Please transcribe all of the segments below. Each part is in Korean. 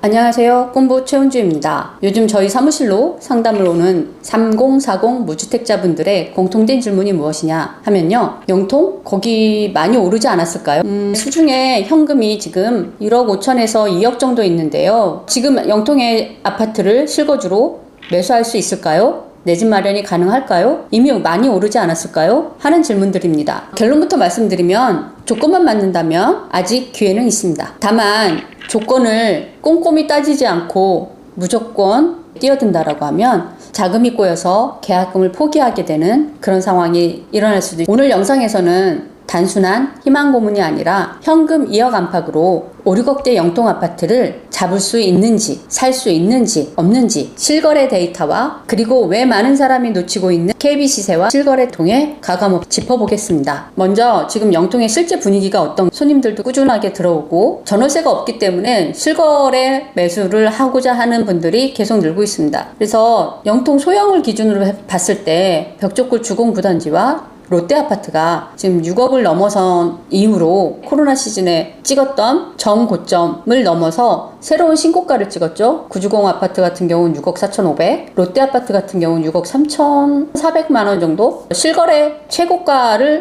안녕하세요. 꿈부 최은주입니다. 요즘 저희 사무실로 상담을 오는 3040 무주택자분들의 공통된 질문이 무엇이냐 하면요. 영통? 거기 많이 오르지 않았을까요? 시중에 현금이 지금 1억 5천에서 2억 정도 있는데요. 지금 영통의 아파트를 실거주로 매수할 수 있을까요? 내 집 마련이 가능할까요? 이미 많이 오르지 않았을까요? 하는 질문들입니다. 결론부터 말씀드리면 조건만 맞는다면 아직 기회는 있습니다. 다만 조건을 꼼꼼히 따지지 않고 무조건 뛰어든다라고 하면 자금이 꼬여서 계약금을 포기하게 되는 그런 상황이 일어날 수도 있습니다. 오늘 영상에서는 단순한 희망 고문이 아니라 현금 2억 안팎으로 5, 6억대 영통 아파트를 잡을 수 있는지, 살 수 있는지, 없는지 실거래 데이터와 그리고 왜 많은 사람이 놓치고 있는 KB 시세와 실거래 통해 가감없이 짚어보겠습니다. 먼저 지금 영통의 실제 분위기가 어떤, 손님들도 꾸준하게 들어오고 전월세가 없기 때문에 실거래 매수를 하고자 하는 분들이 계속 늘고 있습니다. 그래서 영통 소형을 기준으로 봤을 때 벽족골 주공부단지와 롯데아파트가 지금 6억을 넘어선 이후로 코로나 시즌에 찍었던 정고점을 넘어서 새로운 신고가를 찍었죠. 9주공 아파트 같은 경우는 6억 4,500, 롯데아파트 같은 경우는 6억 3,400만원 정도 실거래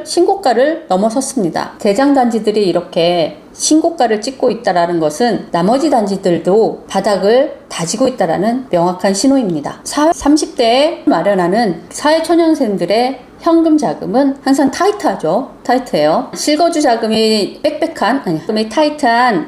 신고가를 넘어섰습니다. 대장 단지들이 이렇게 신고가를 찍고 있다는 것은 나머지 단지들도 바닥을 다지고 있다는 명확한 신호입니다. 30대에 마련하는 사회초년생들의 현금 자금은 항상 타이트하죠. 타이트해요. 실거주 자금이 자금이 타이트한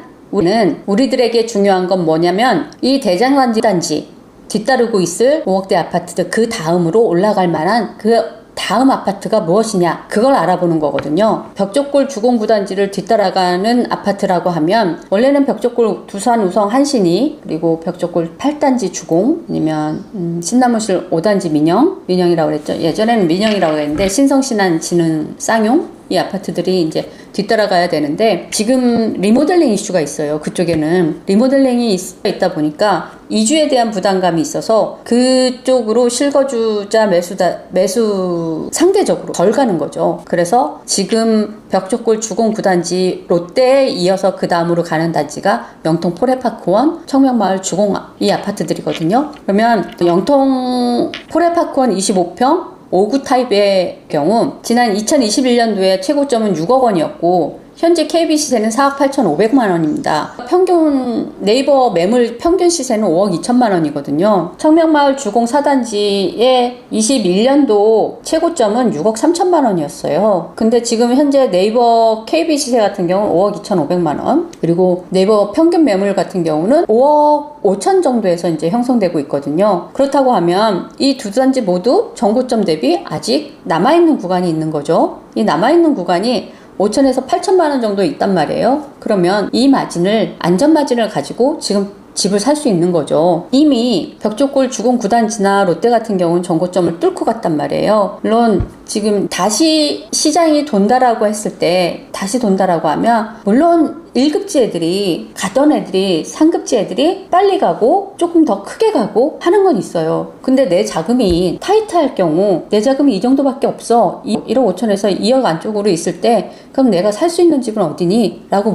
우리들에게 중요한 건 뭐냐면 이 대장단지 뒤따르고 있을 5억대 아파트들 그 다음으로 올라갈 만한 그 다음 아파트가 무엇이냐, 그걸 알아보는 거거든요. 벽족골 주공부단지를 뒤따라가는 아파트라고 하면 원래는 벽족골 두산 우성 한신이, 그리고 벽족골 8단지 주공, 아니면 신나무실 5단지 민영이라고 그랬죠. 예전에는 민영이라고 했는데 신성 신안 지는 쌍용, 이 아파트들이 이제 뒤따라가야 되는데 지금 리모델링 이슈가 있어요. 그쪽에는 리모델링이 있다 보니까 이주에 대한 부담감이 있어서 그쪽으로 실거주자 매수 상대적으로 덜 가는 거죠. 그래서 지금 벽족골 주공 9단지 롯데에 이어서 그 다음으로 가는 단지가 영통 포레파크원, 청명마을 주공 이 아파트들이거든요. 그러면 영통 포레파크원 25평 5구 타입의 경우 지난 2021년도에 최고점은 6억 원이었고 현재 KB 시세는 4억 8,500만 원입니다. 평균 네이버 매물 평균 시세는 5억 2천만 원이거든요. 청명마을 주공 4단지의 21년도 최고점은 6억 3천만 원이었어요. 근데 지금 현재 네이버 KB 시세 같은 경우는 5억 2,500만 원, 그리고 네이버 평균 매물 같은 경우는 5억 5천 정도에서 이제 형성되고 있거든요. 그렇다고 하면 이 두 단지 모두 정고점 대비 아직 남아있는 구간이 있는 거죠. 이 남아있는 구간이 5천에서 8천만 원 정도 있단 말이에요. 그러면 이 마진을, 안전 마진을 가지고 지금 집을 살 수 있는 거죠. 이미 벽족골 주공 9단지나 롯데 같은 경우는 정고점을 뚫고 갔단 말이에요. 물론 지금 다시 시장이 돈다라고 했을 때, 다시 돈다라고 하면 물론 1급지 애들이, 가던 애들이, 상급지 애들이 빨리 가고 조금 더 크게 가고 하는 건 있어요. 근데 내 자금이 타이트할 경우, 내 자금이 이 정도밖에 없어, 1억 5천에서 2억 안쪽으로 있을 때 그럼 내가 살 수 있는 집은 어디니? 라고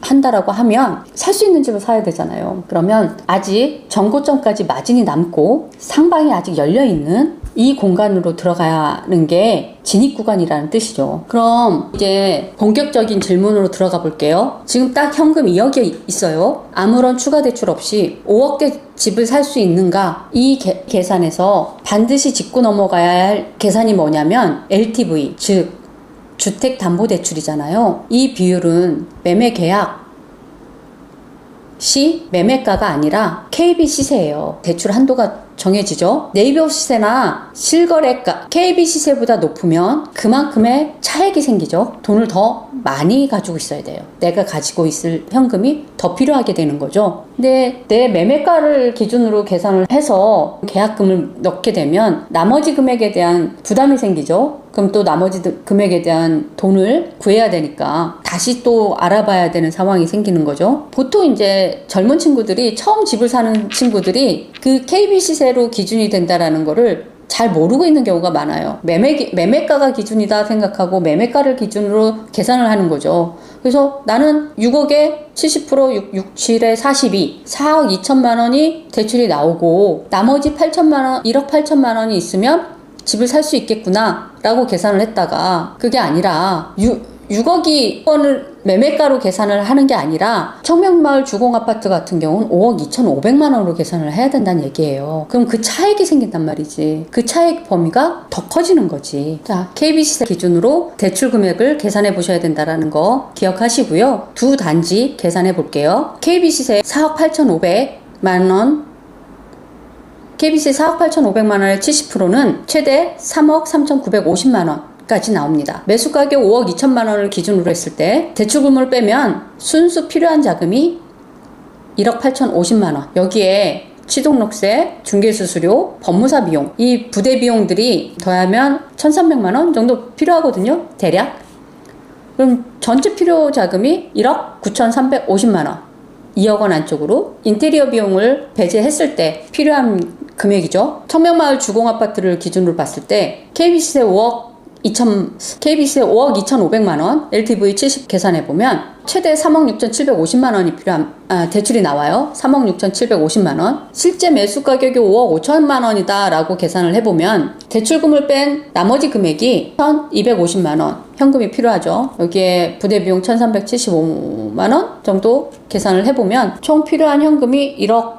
한다라고 하면 살 수 있는 집을 사야 되잖아요. 그러면 아직 정고점까지 마진이 남고 상방이 아직 열려있는 이 공간으로 들어가는 게 진입구간이라는 뜻이죠. 그럼 이제 본격적인 질문으로 들어가 볼게요. 지금 딱 현금 2억이 있어요. 아무런 추가 대출 없이 5억대 집을 살 수 있는가? 이 계산에서 반드시 짚고 넘어가야 할 계산이 뭐냐면 LTV, 즉 주택담보대출이잖아요. 이 비율은 매매계약 시 매매가가 아니라 KB 시세예요. 대출 한도가 정해지죠. 네이버 시세나 실거래가 KB 시세보다 높으면 그만큼의 차액이 생기죠. 돈을 더 많이 가지고 있어야 돼요. 내가 가지고 있을 현금이 더 필요하게 되는 거죠. 근데 내 매매가를 기준으로 계산을 해서 계약금을 넣게 되면 나머지 금액에 대한 부담이 생기죠. 그럼 또 나머지 금액에 대한 돈을 구해야 되니까 다시 또 알아봐야 되는 상황이 생기는 거죠. 보통 이제 젊은 친구들이, 처음 집을 사는 친구들이 그 KB 시세로 기준이 된다라는 거를 잘 모르고 있는 경우가 많아요. 매매가가 기준이다 생각하고 매매가를 기준으로 계산을 하는 거죠. 그래서 나는 6억에 70% 6, 7에 42, 4억 2천만 원이 대출이 나오고 나머지 8천만 원, 1억 8천만 원이 있으면 집을 살 수 있겠구나 라고 계산을 했다가 그게 아니라 6억이 원을 매매가로 계산을 하는 게 아니라 청명마을 주공아파트 같은 경우는 5억 2,500만 원으로 계산을 해야 된다는 얘기예요. 그럼 그 차액이 생긴단 말이지. 그 차액 범위가 더 커지는 거지. 자, KB시세 기준으로 대출 금액을 계산해 보셔야 된다는 거 기억하시고요. 두 단지 계산해 볼게요. KB시세 4억 8,500만 원, KB시세 4억 8,500만 원의 70%는 최대 3억 3,950만 원 까지 나옵니다. 매수 가격 5억 2천만 원을 기준으로 했을 때 대출금을 빼면 순수 필요한 자금이 1억 8,050만 원. 여기에 취등록세, 중개수수료, 법무사 비용, 이 부대 비용들이 더하면 1,300만 원 정도 필요하거든요. 대략. 그럼 전체 필요 자금이 1억 9,350만 원. 2억 원 안쪽으로 인테리어 비용을 배제했을 때 필요한 금액이죠. 청명마을 주공아파트를 기준으로 봤을 때 KB시세 5억 2,500만 원, LTV 70 계산해보면 최대 3억 6,750만 원이 필요한, 대출이 나와요. 3억 6,750만 원. 실제 매수 가격이 5억 5천만 원이다 라고 계산을 해보면 대출금을 뺀 나머지 금액이 1,250만 원 현금이 필요하죠. 여기에 부대비용 1,375만 원 정도 계산을 해보면 총 필요한 현금이 1억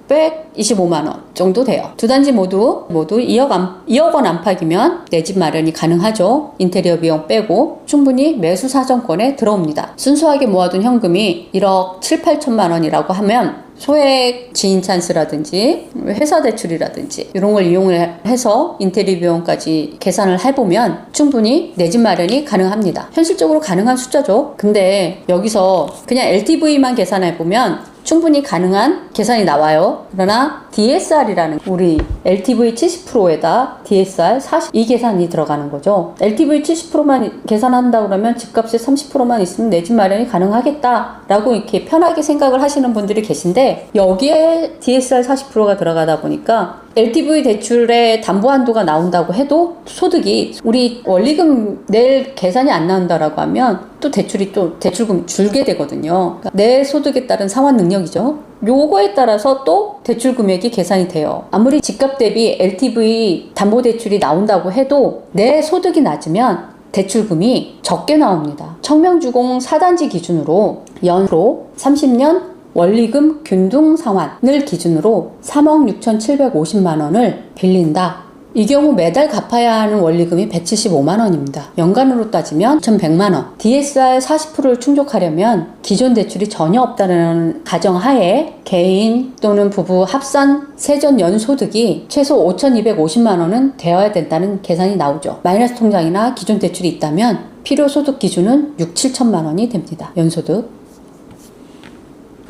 9,625만 원 정도 돼요. 두 단지 모두 2억 원 안팎이면 내 집 마련이 가능하죠. 인테리어 비용 빼고 충분히 매수 사정권에 들어옵니다. 순수하게 모아둔 현금이 1억 7, 8천만 원이라고 하면 소액 지인 찬스라든지 회사 대출이라든지 이런 걸 이용을 해서 인테리어 비용까지 계산을 해보면 충분히 내 집 마련이 가능합니다. 현실적으로 가능한 숫자죠. 근데 여기서 그냥 LTV만 계산해보면 충분히 가능한 계산이 나와요. 그러나 DSR이라는 우리 LTV 70%에다 DSR 40 이 계산이 들어가는 거죠. LTV 70%만 계산한다 그러면 집값의 30%만 있으면 내 집 마련이 가능하겠다 라고 이렇게 편하게 생각을 하시는 분들이 계신데 여기에 DSR 40%가 들어가다 보니까 LTV 대출의 담보 한도가 나온다고 해도 소득이 우리 원리금 낼 계산이 안 나온다라고 하면 또 대출금 줄게 되거든요. 그러니까 내 소득에 따른 상환 능력이죠. 요거에 따라서 또 대출 금액이 계산이 돼요. 아무리 집값 대비 LTV 담보 대출이 나온다고 해도 내 소득이 낮으면 대출금이 적게 나옵니다. 청명주공 4단지 기준으로 연으로 30년 원리금 균등 상환을 기준으로 3억 6,750만 원을 빌린다. 이 경우 매달 갚아야 하는 원리금이 175만 원입니다. 연간으로 따지면 1,100만 원. DSR 40%를 충족하려면 기존 대출이 전혀 없다는 가정하에 개인 또는 부부 합산 세전 연소득이 최소 5,250만 원은 되어야 된다는 계산이 나오죠. 마이너스 통장이나 기존 대출이 있다면 필요소득 기준은 6, 7천만 원이 됩니다. 연소득.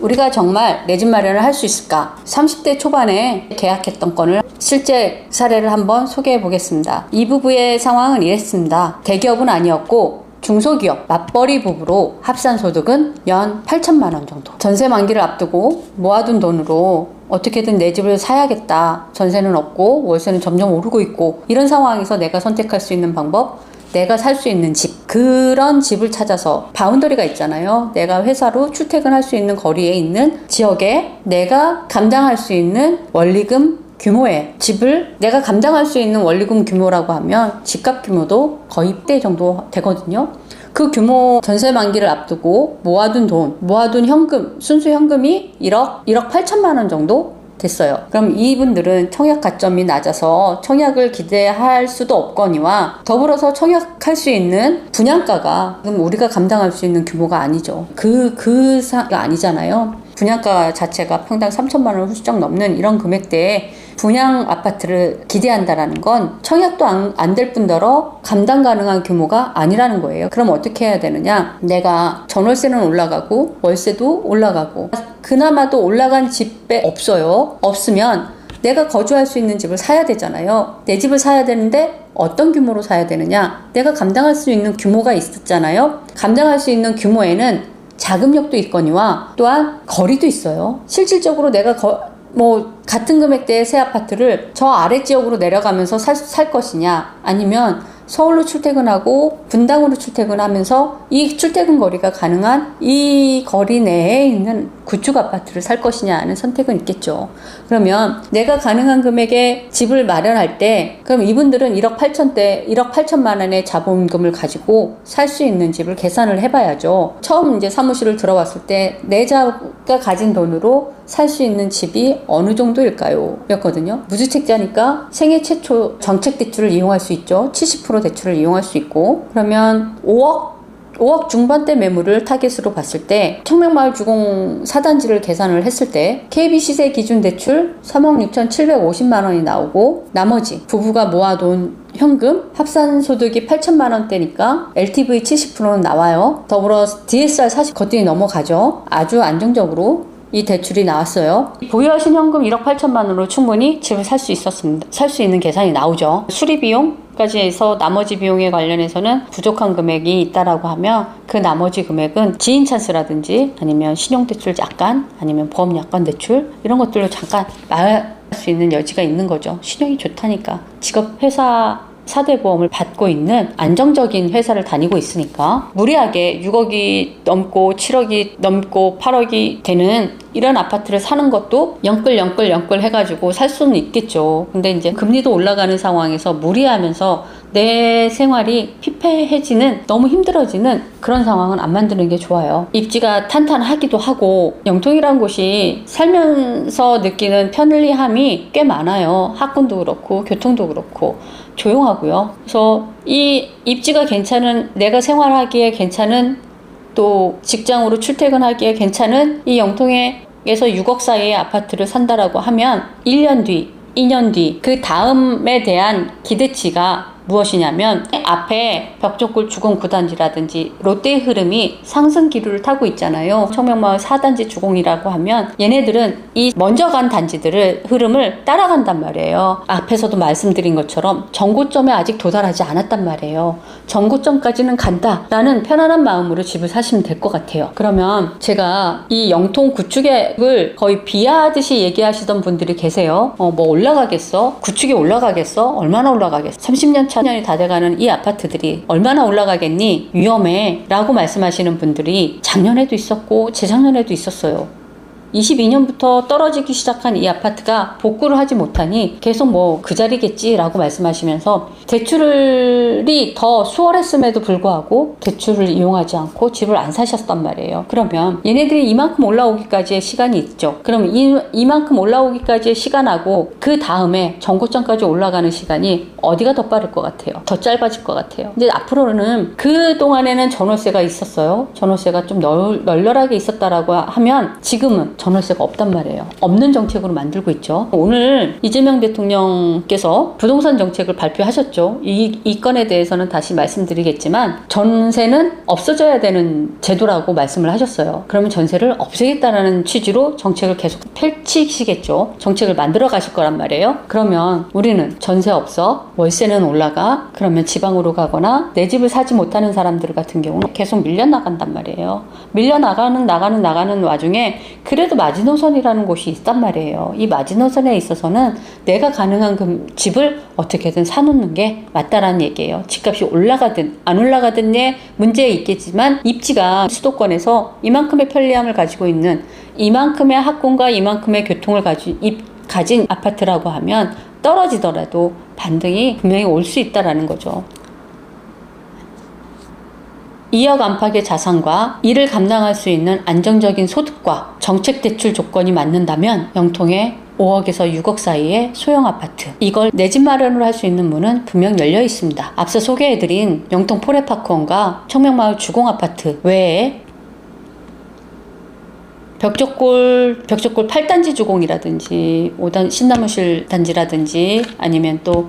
우리가 정말 내 집 마련을 할 수 있을까? 30대 초반에 계약했던 건을 실제 사례를 한번 소개해 보겠습니다. 이 부부의 상황은 이랬습니다. 대기업은 아니었고 중소기업 맞벌이 부부로 합산 소득은 연 8천만 원 정도. 전세 만기를 앞두고 모아둔 돈으로 어떻게든 내 집을 사야겠다. 전세는 없고 월세는 점점 오르고 있고 이런 상황에서 내가 선택할 수 있는 방법, 내가 살 수 있는 집, 그런 집을 찾아서 바운더리가 있잖아요. 내가 회사로 출퇴근할 수 있는 거리에 있는 지역에 내가 감당할 수 있는 원리금 규모의 집을 내가 감당할 수 있는 원리금 규모라고 하면 집값 규모도 거의 10대 정도 되거든요. 그 규모 전세 만기를 앞두고 모아둔 돈, 모아둔 현금, 순수 현금이 1억 8천만 원 정도 됐어요. 그럼 이분들은 청약 가점이 낮아서 청약을 기대할 수도 없거니와 더불어서 청약할 수 있는 분양가가 그럼 우리가 감당할 수 있는 규모가 아니죠. 그가 아니잖아요. 분양가 자체가 평당 3천만 원 훌쩍 넘는 이런 금액대에 분양 아파트를 기대한다라는 건 청약도 안 될 뿐더러 감당 가능한 규모가 아니라는 거예요. 그럼 어떻게 해야 되느냐? 내가 전월세는 올라가고 월세도 올라가고 그나마도 올라간 집에 없어요. 없으면 내가 거주할 수 있는 집을 사야 되잖아요. 내 집을 사야 되는데 어떤 규모로 사야 되느냐? 내가 감당할 수 있는 규모가 있었잖아요. 감당할 수 있는 규모에는 자금력도 있거니와 또한 거리도 있어요. 실질적으로 내가 뭐 같은 금액대의 새 아파트를 저 아래 지역으로 내려가면서 살 것이냐, 아니면 서울로 출퇴근하고 분당으로 출퇴근하면서 이 출퇴근 거리가 가능한 이 거리 내에 있는 구축 아파트를 살 것이냐 하는 선택은 있겠죠. 그러면 내가 가능한 금액의 집을 마련할 때, 그럼 이분들은 1억 8천만 원의 자본금을 가지고 살 수 있는 집을 계산을 해봐야죠. 처음 이제 사무실을 들어왔을 때 내자가 가진 돈으로 살 수 있는 집이 어느 정도일까요? 였거든요. 무주택자니까 생애 최초 정책 대출을 이용할 수 있죠. 70% 대출을 이용할 수 있고, 그러면 5억 중반대 매물을 타겟으로 봤을 때 청명마을 주공 4단지를 계산을 했을 때 KB 시세 기준 대출 3억 6,750만 원이 나오고, 나머지 부부가 모아둔 현금 합산 소득이 8천만 원대니까 LTV 70%는 나와요. 더불어 DSR 40 거뜬히 넘어가죠. 아주 안정적으로 이 대출이 나왔어요. 보유하신 현금 1억 8천만 원으로 충분히 집을 살 수 있었습니다. 살 수 있는 계산이 나오죠. 수리비용까지 해서 나머지 비용에 관련해서는 부족한 금액이 있다라고 하면 그 나머지 금액은 지인 찬스라든지 아니면 신용대출 약관, 아니면 보험 약관 대출, 이런 것들로 잠깐 나갈 수 있는 여지가 있는 거죠. 신용이 좋다니까. 직업 회사 4대 보험을 받고 있는 안정적인 회사를 다니고 있으니까 무리하게 6억이 넘고 7억이 넘고 8억이 되는 이런 아파트를 사는 것도 영끌 해가지고 살 수는 있겠죠. 근데 이제 금리도 올라가는 상황에서 무리하면서 내 생활이 피폐해지는, 너무 힘들어지는 그런 상황은 안 만드는 게 좋아요. 입지가 탄탄하기도 하고, 영통이란 곳이 살면서 느끼는 편리함이 꽤 많아요. 학군도 그렇고 교통도 그렇고 조용하고요. 그래서 이 입지가 괜찮은, 내가 생활하기에 괜찮은, 또 직장으로 출퇴근하기에 괜찮은 이 영통에서 6억 사이의 아파트를 산다라고 하면 1년 뒤, 2년 뒤, 그 다음에 대한 기대치가 무엇이냐면, 앞에 벽족골 주공 9단지라든지 롯데의 흐름이 상승 기류를 타고 있잖아요. 청명마을 4단지 주공이라고 하면 얘네들은 이 먼저 간 단지들을 흐름을 따라간단 말이에요. 앞에서도 말씀드린 것처럼 정고점에 아직 도달하지 않았단 말이에요. 정고점까지는 간다라는 편안한 마음으로 집을 사시면 될 것 같아요. 그러면 제가 이 영통 구축액을 거의 비하하듯이 얘기하시던 분들이 계세요. 뭐 올라가겠어? 구축이 올라가겠어? 얼마나 올라가겠어? 30년 차 년이 다 돼가는 이 아파트들이 얼마나 올라가겠니? 위험해 라고 말씀하시는 분들이 작년에도 있었고 재작년에도 있었어요. 22년부터 떨어지기 시작한 이 아파트가 복구를 하지 못하니 계속 뭐 그 자리겠지 라고 말씀하시면서 대출이 더 수월했음에도 불구하고 대출을 이용하지 않고 집을 안 사셨단 말이에요. 그러면 얘네들이 이만큼 올라오기까지의 시간이 있죠. 그럼 이만큼 올라오기까지의 시간하고 그 다음에 정고점까지 올라가는 시간이 어디가 더 빠를 것 같아요? 더 짧아질 것 같아요. 이제 앞으로는, 그 동안에는 전월세가 있었어요. 전월세가 좀 널널하게 있었다라고 하면 지금은 전월세가 없단 말이에요. 없는 정책으로 만들고 있죠. 오늘 이재명 대통령께서 부동산 정책을 발표하셨죠. 이 건에 대해서는 다시 말씀드리겠지만 전세는 없어져야 되는 제도라고 말씀을 하셨어요. 그러면 전세를 없애겠다라는 취지로 정책을 계속 펼치시겠죠. 정책을 만들어 가실 거란 말이에요. 그러면 우리는 전세 없어, 월세는 올라가, 그러면 지방으로 가거나 내 집을 사지 못하는 사람들 같은 경우는 계속 밀려나간단 말이에요. 밀려나가는 와중에 그래도 마지노선이라는 곳이 있단 말이에요. 이 마지노선에 있어서는 내가 가능한 그 집을 어떻게든 사놓는 게 맞다라는 얘기예요. 집값이 올라가든 안 올라가든의 문제에 있겠지만 입지가 수도권에서 이만큼의 편리함을 가지고 있는, 이만큼의 학군과 이만큼의 교통을 가진 아파트라고 하면 떨어지더라도 반등이 분명히 올 수 있다라는 거죠. 2억 안팎의 자산과 이를 감당할 수 있는 안정적인 소득과 정책 대출 조건이 맞는다면 영통에 5억에서 6억 사이의 소형 아파트, 이걸 내 집 마련으로 할 수 있는 문은 분명 열려 있습니다. 앞서 소개해드린 영통 포레파크원과 청명마을 주공 아파트 외에 벽족골 8단지 주공이라든지 5단 신나무실 단지라든지 아니면 또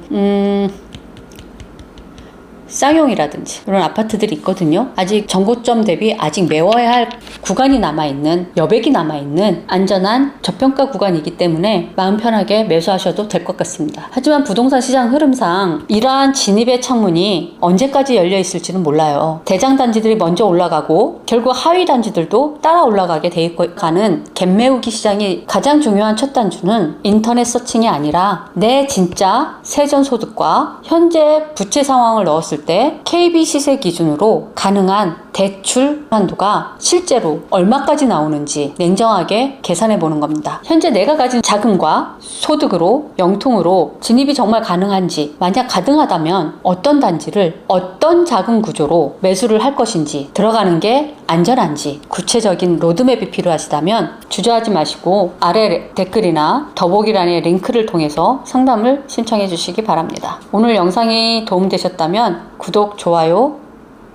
쌍용이라든지 이런 아파트들이 있거든요. 아직 정고점 대비 아직 메워야 할 구간이 남아있는, 여백이 남아있는 안전한 저평가 구간이기 때문에 마음 편하게 매수하셔도 될 것 같습니다. 하지만 부동산 시장 흐름상 이러한 진입의 창문이 언제까지 열려 있을지는 몰라요. 대장 단지들이 먼저 올라가고 결국 하위 단지들도 따라 올라가게 돼 있는 갭 메우기 시장이 가장 중요한 첫 단추는 인터넷 서칭이 아니라 내 진짜 세전 소득과 현재 부채 상황을 넣었을 때 KB 시세 기준으로 가능한 대출 한도가 실제로 얼마까지 나오는지 냉정하게 계산해 보는 겁니다. 현재 내가 가진 자금과 소득으로 영통으로 진입이 정말 가능한지, 만약 가능하다면 어떤 단지를 어떤 자금 구조로 매수를 할 것인지, 들어가는 게 안전한지 구체적인 로드맵이 필요하시다면 주저하지 마시고 아래 댓글이나 더보기란의 링크를 통해서 상담을 신청해 주시기 바랍니다. 오늘 영상이 도움되셨다면 구독, 좋아요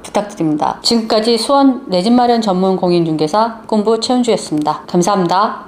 부탁드립니다. 지금까지 수원 내 집 마련 전문 공인중개사 꿈부 최은주였습니다. 감사합니다.